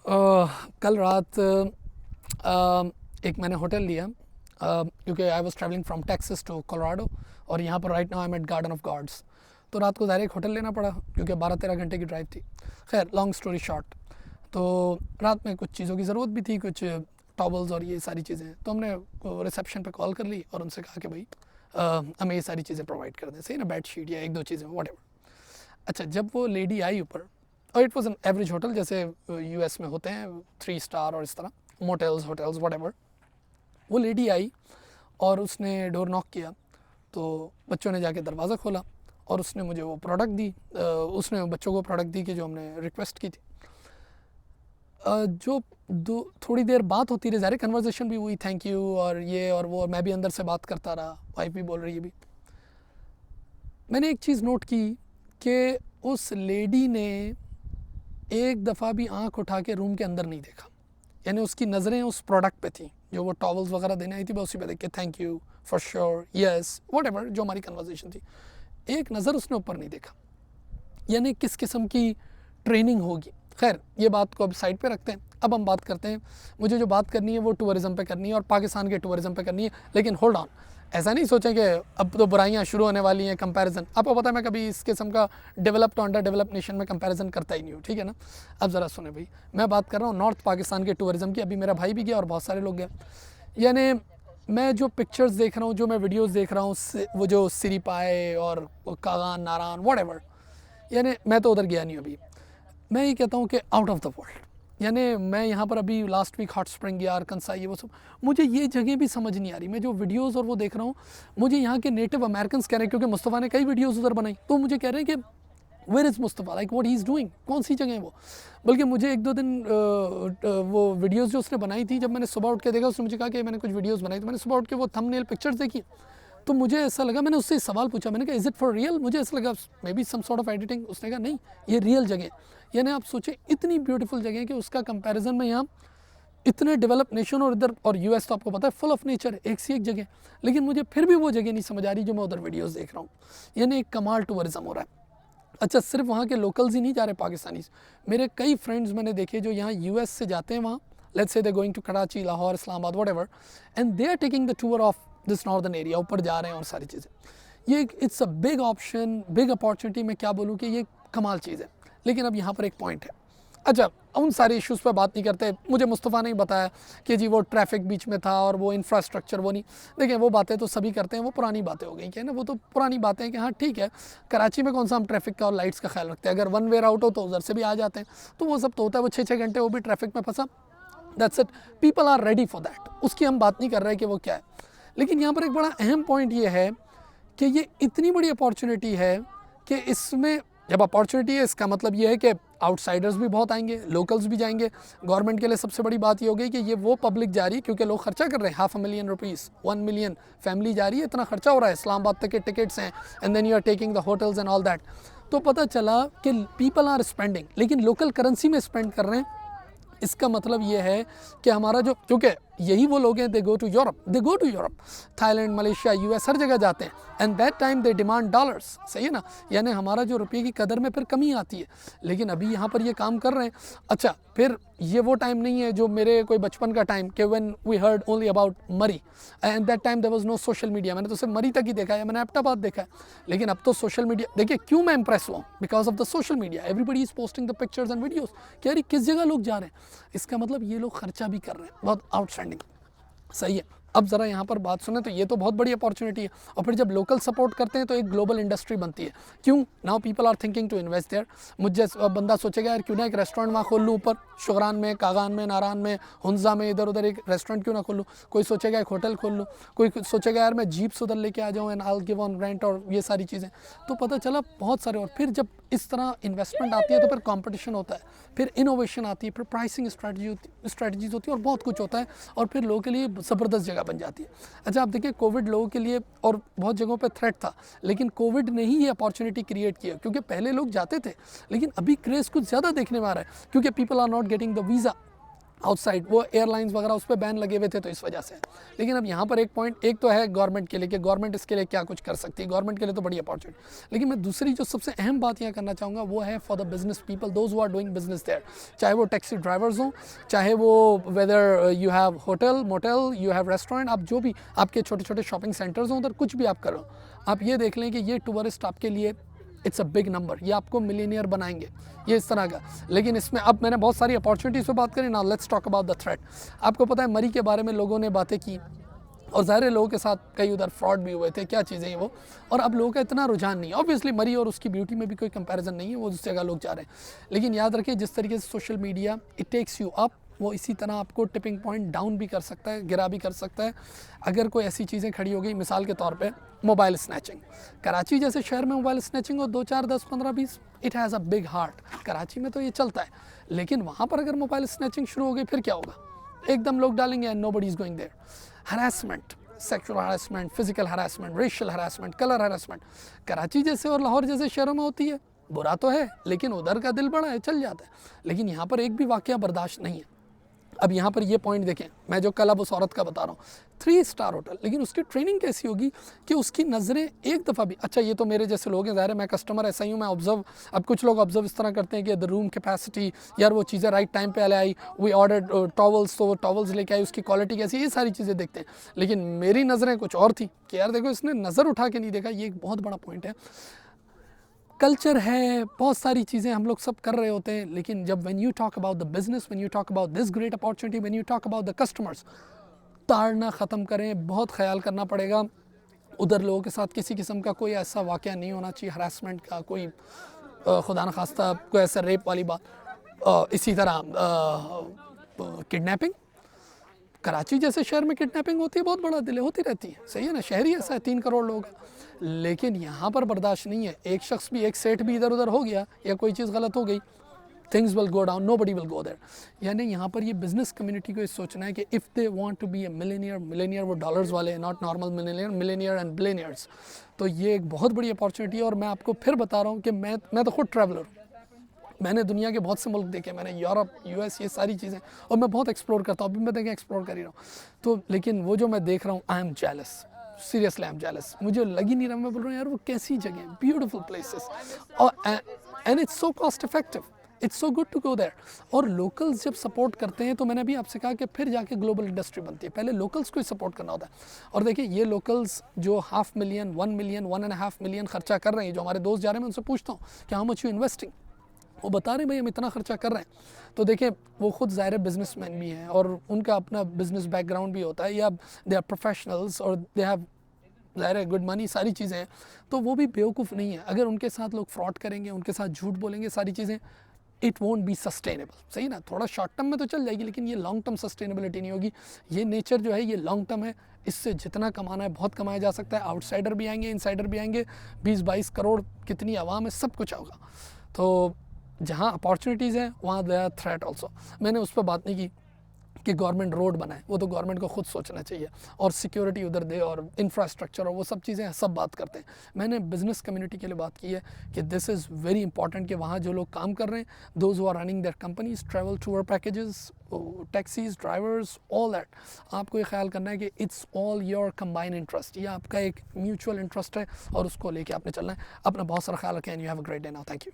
कल रात एक मैंने होटल लिया क्योंकि I was travelling from Texas to Colorado और यहाँ पर right now I am at Garden of Gods. तो रात को डायरेक्ट होटल लेना पड़ा क्योंकि 12-13 घंटे की ड्राइव थी। खैर लॉन्ग स्टोरी शॉर्ट, तो रात में कुछ चीज़ों की ज़रूरत भी थी, कुछ टॉवल्स और ये सारी चीज़ें। तो हमने रिसेप्शन पे कॉल कर ली और उनसे कहा कि भाई हमें ये सारी चीज़ें प्रोवाइड कर दें, सही ना, बेड शीट या 1-2 चीज़ें वट एवर। अच्छा, जब वो लेडी आई ऊपर, और it was an average hotel जैसे यूएस में होते हैं 3 स्टार और इस तरह मोटेल्स होटल्स वट एवर। वो लेडी आई और उसने डोर नॉक किया, तो बच्चों ने जाके दरवाज़ा खोला और उसने मुझे वो प्रोडक्ट दी, उसने बच्चों को प्रोडक्ट दी कि जो हमने रिक्वेस्ट की थी। जो थोड़ी देर बात होती रही, ज़ाहिर कन्वर्सेशन भी हुई, थैंक यू और ये और वो, मैं भी अंदर से बात करता रहा, वाइफ भी बोल रही है भी। मैंने एक चीज़ नोट की कि उस लेडी ने एक दफ़ा भी आंख उठा के रूम के अंदर नहीं देखा, यानी उसकी नज़रें उस प्रोडक्ट पे थी, जो वो टॉवल्स वगैरह देने आई थी, बस उसी पे देख के thank you for sure yes what ever जो हमारी कन्वर्सेशन थी। एक नज़र उसने ऊपर नहीं देखा, यानी किस किस्म की ट्रेनिंग होगी। खैर ये बात को अब साइड पे रखते हैं, अब हम बात करते हैं, मुझे जो बात करनी है वो टूरिज़म पे करनी है और पाकिस्तान के टूरिज़म पे करनी है। लेकिन होल्ड ऑन, ऐसा नहीं सोचें कि अब तो बुराइयां शुरू होने वाली हैं। कंपैरिजन, आपको पता है मैं कभी इस किस्म का डेवलप तो अंडर डेवलप नेशन में कंपैरिजन करता ही नहीं हूँ, ठीक है ना। अब ज़रा सुने भाई, मैं बात कर रहा हूँ नॉर्थ पाकिस्तान के टूरिज़म की। अभी मेरा भाई भी गया और बहुत सारे लोग गए। यानी मैं जो पिक्चर्स देख रहा हूँ, जो मैं वीडियोज़ देख रहा हूँ, वो जो सिरीपाए और कागान नारान वट एवर, यानी मैं तो उधर गया नहीं अभी। मैं ये कहता हूँ कि आउट ऑफ द वर्ल्ड, यानी मैं यहाँ पर अभी लास्ट वीक हॉट स्प्रिंग गया, अरकनसा, ये वो सब, मुझे ये जगह भी समझ नहीं आ रही। मैं जो वीडियोस और वो देख रहा हूँ, मुझे यहाँ के नेटिव अमेरिकन कह रहे हैं, क्योंकि मुस्तफ़ा ने कई वीडियोस उधर बनाई, तो मुझे कह रहे हैं कि where is Mustafa, like what he is doing, कौन सी जगह है वो। बल्कि मुझे 1-2 दिन वो वीडियोज़ जो उसने बनाई थी, जब मैंने सुबह उठ के देखा, उसने मुझे कहा कि मैंने कुछ वीडियोज़ बनाई, तो मैंने सुबह उठ के वो थंबनेल पिक्चर्स देखी, तो मुझे ऐसा लगा, मैंने उससे सवाल पूछा, मैंने कहा इज़ इट फॉर रियल, मुझे ऐसा लगा maybe some sort of editing. उसने कहा नहीं, ये रियल जगह। यानी आप सोचें, इतनी ब्यूटीफुल जगह है कि उसका कंपैरिजन में यहाँ इतने डेवलप नेशन और इधर, और यूएस तो आपको पता है फुल ऑफ नेचर है, एक से एक जगह। लेकिन मुझे फिर भी वो जगह नहीं समझ आ रही जो मैं उधर वीडियोस देख रहा हूँ। यानी एक कमाल टूरिज्म हो रहा है। अच्छा, सिर्फ वहाँ के लोकल्स ही नहीं जा रहे पाकिस्तानीज, मेरे कई फ्रेंड्स मैंने देखे जो यहाँ यूएस से जाते हैं वहाँ, let's say they going to Karachi, Lahore, Islamabad whatever, and they are taking the tour of this northern area, ऊपर जा रहे हैं और सारी चीज़ें। ये it's a big option, big opportunity, मैं क्या बोलूँ कि ये कमाल चीज़ है। लेकिन अब यहाँ पर एक पॉइंट है। अच्छा, उन सारे इश्यूज़ पर बात नहीं करते। मुझे मुस्तफ़ा ने बताया कि जी वो ट्रैफिक बीच में था और वो इंफ्रास्ट्रक्चर वो नहीं। देखिए वो बातें तो सभी करते हैं, वो पुरानी बातें हो गई, क्या है ना, वो तो पुरानी बातें हैं कि हाँ ठीक है, कराची में कौन सा हम ट्रैफिक का और लाइट्स का ख्याल रखते हैं। अगर वन वे राउट हो तो उधर से भी आ जाते हैं, तो वो सब तो होता है। वो 6-6 घंटे वो भी ट्रैफिक में फंसा, that's it, people are ready for that, उसकी हम बात नहीं कर रहे कि वो क्या है। लेकिन यहाँ पर एक बड़ा अहम पॉइंट ये है कि ये इतनी बड़ी अपॉर्चुनिटी है कि इसमें जब अपॉर्चुनिटी है, इसका मतलब ये है कि आउटसाइडर्स भी बहुत आएंगे, लोकल्स भी जाएंगे। गवर्नमेंट के लिए सबसे बड़ी बात ये हो गई कि ये वो पब्लिक जा रही है, क्योंकि लोग खर्चा कर रहे हैं, 500,000 रुपीज़, 1 मिलियन फैमिली जा रही है, इतना खर्चा हो रहा है, इस्लामाबाद तक के टिकट्स हैं, and then you are taking the hotels and all that. तो पता चला कि पीपल आर स्पेंडिंग, लेकिन लोकल करेंसी में स्पेंड कर रहे हैं। इसका मतलब ये है कि हमारा जो, क्योंकि यही वो लोग हैं, they go to Europe, Thailand, Malaysia, US, हर जगह जाते हैं, and that time they demand dollars, सही है ना। यानी हमारा जो रुपये की कदर में फिर कमी आती है। लेकिन अभी यहाँ पर ये काम कर रहे हैं। अच्छा, फिर ये वो टाइम नहीं है जो मेरे कोई बचपन का टाइम, कि when we heard only about Murree, and that time there was no social media. मैंने तो सिर्फ मरी तक ही देखा है, मैंने एबटाबाद देखा है। लेकिन अब तो सोशल मीडिया, देखिए क्यों मैं इंप्रेस हुआ, because of the social media, everybody is posting the pictures and videos, कि यार किस जगह लोग जा रहे हैं। इसका मतलब ये लोग खर्चा भी कर रहे हैं, बहुत आउटस्टैंडिंग, सही है। अब ज़रा यहाँ पर बात सुने, तो ये तो बहुत बड़ी अपॉर्चुनिटी है। और फिर जब लोकल सपोर्ट करते हैं तो एक ग्लोबल इंडस्ट्री बनती है। क्यों, now people are thinking to invest there. मुझे बंदा सोचेगा यार क्यों ना एक रेस्टोरेंट वहाँ खोल लूँ, ऊपर शुगरान में, कागान में, नारान में, हुंजा में, इधर उधर एक रेस्टोरेंट क्यों ना खोल लूँ। कोई सोचेगा एक होटल खोल लूँ, कोई सोचेगा यार मैं जीप्स उधर लेके आ जाऊँ and I will give on rent, और ये सारी चीज़ें। तो पता चला बहुत सारे। और फिर जब इस तरह इन्वेस्टमेंट आती है तो फिर कंपटीशन होता है, फिर इनोवेशन आती है, फिर प्राइसिंग स्ट्रैटेजीज होती है, और बहुत कुछ होता है, और फिर लोगों के लिए ज़बरदस्त जगह बन जाती है। अच्छा, आप देखिए कोविड लोगों के लिए और बहुत जगहों पे थ्रेट था, लेकिन कोविड ने ही ये अपॉर्चुनिटी क्रिएट किया, क्योंकि पहले लोग जाते थे, लेकिन अभी क्रेज़ कुछ ज़्यादा देखने में आ रहा है, क्योंकि people are not getting the visa. Outside, वो एयरलाइंस वगैरह उस पर बैन लगे हुए थे तो इस वजह से। लेकिन अब यहाँ पर एक पॉइंट, एक तो है गवर्नमेंट के लिए कि गवर्नमेंट इसके लिए क्या कुछ कर सकती है, गवर्नमेंट के लिए तो बड़ी अपॉर्चुनिटी। लेकिन मैं दूसरी जो सबसे अहम बात यहाँ करना चाहूँगा वो है for the business people, those who are doing business there, चाहे वो टैक्सी ड्राइवर्स हों, चाहे वो whether you have hotel motel, you have restaurant, आप जो भी आपके छोटे छोटे शॉपिंग सेंटर्स हों, उधर कुछ भी आप करो, आप ये देख लें कि ये टूरिस्ट आपके लिए इट्स अ बिग नंबर, ये आपको मिलीनियर बनाएंगे, ये इस तरह का। लेकिन इसमें अब मैंने बहुत सारी अपॉर्चुनिटीज़ पे बात करी, now let's talk about the threat. आपको पता है मरी के बारे में लोगों ने बातें की और ज़ाहिर लोगों के साथ कई उधर फ्रॉड भी हुए थे, क्या चीज़ें हैं वो, और अब लोगों का इतना रुझान नहीं है। ऑब्वियसली मरी और उसकी ब्यूटी में भी कोई कंपैरिजन नहीं है, वो जिस जगह लोग जा रहे हैं। लेकिन याद रखें जिस तरीके से social media it takes you up, वो इसी तरह आपको टिपिंग पॉइंट डाउन भी कर सकता है, गिरा भी कर सकता है। अगर कोई ऐसी चीज़ें खड़ी हो गई, मिसाल के तौर पे मोबाइल स्नैचिंग, कराची जैसे शहर में मोबाइल स्नैचिंग हो 2 4 10 15 20, it has a big heart, Karachi में तो ये चलता है। लेकिन वहाँ पर अगर मोबाइल स्नैचिंग शुरू हो गई फिर क्या होगा, एकदम लोग डालेंगे and nobody is going there. Harassment, sexual harassment, physical harassment, racial harassment, colour harassment, Karachi जैसे और लाहौर जैसे शहरों में होती है। बुरा तो है लेकिन उधर का दिल बड़ा है, चल जाता है। लेकिन यहाँ पर एक भी वाकया बर्दाश्त नहीं है। अब यहाँ पर ये पॉइंट देखें, मैं जो कल अब उस औरत का बता रहा हूँ, 3 स्टार होटल, लेकिन उसकी ट्रेनिंग कैसी होगी कि उसकी नज़रें एक दफ़ा भी, अच्छा ये तो मेरे जैसे लोग हैं, ज़ाहिर है मैं कस्टमर ऐसा ही हूँ, मैं ऑब्जर्व, अब कुछ लोग ऑब्जर्व इस तरह करते हैं कि द रूम कैपेसिटी, यार वो चीज़ें राइट टाइम पे आई, वी ऑर्डर टॉवल्स, तो वो टॉवल्स लेके आई, उसकी क्वालिटी कैसी, ये सारी चीज़ें देखते हैं। लेकिन मेरी नज़रें कुछ और थी कि यार देखो इसने नज़र उठा के नहीं देखा, ये एक बहुत बड़ा पॉइंट है। कल्चर है, बहुत सारी चीज़ें हम लोग सब कर रहे होते हैं, लेकिन जब when you talk about the business, when you talk about this great opportunity, when you talk about the customers, ताड़ना ख़त्म करें, बहुत ख्याल करना पड़ेगा। उधर लोगों के साथ किसी किस्म का कोई ऐसा वाक़या नहीं होना चाहिए, हरासमेंट का, कोई खुदा न खास्ता कोई ऐसा रेप वाली बात, इसी तरह किडनैपिंग, कराची जैसे शहर में किडनैपिंग होती है, बहुत बड़ा दिल है, होती रहती है, सही है ना, शहर ही ऐसा है, 3 करोड़ लोग। लेकिन यहाँ पर बर्दाश्त नहीं है, एक शख्स भी, एक सेठ भी इधर उधर हो गया या कोई चीज़ गलत हो गई, things will go down, nobody will go there. यानी यहाँ पर ये बिजनेस कम्युनिटी को ये सोचना है कि if they want to be a millionaire, millionaire वो डॉलर्स वाले हैं, not normal millionaire, millionaire and billionaires, तो ये एक बहुत बड़ी अपॉर्चुनिटी है। और मैं आपको फिर बता रहा हूँ कि मैं तो खुद ट्रैवलर हूँ, मैंने दुनिया के बहुत से मुल्क देखे, मैंने यूरोप, यूएस, ये सारी चीज़ें, और मैं बहुत एक्सप्लोर करता हूँ, अभी मैं देखें एक्सप्लोर कर ही रहा हूँ। तो लेकिन वो जो मैं देख रहा हूँ, I am jealous, seriously I am jealous, मुझे लग ही नहीं रहा, मैं बोल रहा हूँ यार वो कैसी जगह, ब्यूटीफुल प्लेसेस, और and it's so cost effective, it's so good to go there. और लोकल्स जब सपोर्ट करते हैं, तो मैंने भी आपसे कहा कि फिर जाके ग्लोबल इंडस्ट्री बनती है, पहले लोकल्स को ही सपोर्ट करना होता है। और देखिए ये लोकल्स जो 500,000, 1 मिलियन, 1.5 मिलियन खर्चा कर रहे हैं, जो हमारे दोस्त जा रहे हैं, मैं उनसे पूछता हूँ कि हाउ मच यू इन्वेस्टिंग, वो बता रहे हैं भाई हम इतना खर्चा कर रहे हैं। तो देखें वो खुद ज़ाहिर बिजनेसमैन भी हैं और उनका अपना बिजनेस बैकग्राउंड भी होता है, या दे आर प्रोफेशनल्स और दे हैव ज़ाहिर है गुड मनी, सारी चीज़ें हैं। तो वो भी बेवकूफ़ नहीं है, अगर उनके साथ लोग फ्रॉड करेंगे, उनके साथ झूठ बोलेंगे, सारी चीज़ें, इट वोंट बी सस्टेनेबल, सही ना, थोड़ा शॉर्ट टर्म में तो चल जाएगी, लेकिन ये लॉन्ग टर्म सस्टेनेबिलिटी नहीं होगी। ये नेचर जो है ये लॉन्ग टर्म है, इससे जितना कमाना है बहुत कमाया जा सकता है। आउटसाइडर भी आएंगे, इनसाइडर भी आएंगे, 20-22 करोड़ कितनी आवाम है, सब कुछ होगा। तो जहाँ अपॉर्चुनिटीज़ हैं वहाँ दे आर थ्रेट ऑल्सो। मैंने उस पर बात नहीं की कि गवर्नमेंट रोड बनाए, वो तो गवर्नमेंट को खुद सोचना चाहिए, और सिक्योरिटी उधर दे और इंफ्रास्ट्रक्चर और वो सब चीज़ें सब बात करते हैं। मैंने बिजनेस कम्युनिटी के लिए बात की है कि दिस इज़ वेरी इंपॉर्टेंट कि वहाँ जो लोग काम कर रहे हैं, those who are running their companies, travel tour packages, taxis, drivers, all that, आपको ये ख्याल करना है कि it's all your combine interest, ये आपका एक म्यूचुअल इंटरेस्ट है और उसको लेके आपने चलना है। अपना बहुत सारा ख्याल रखें and you have a great day now, thank you.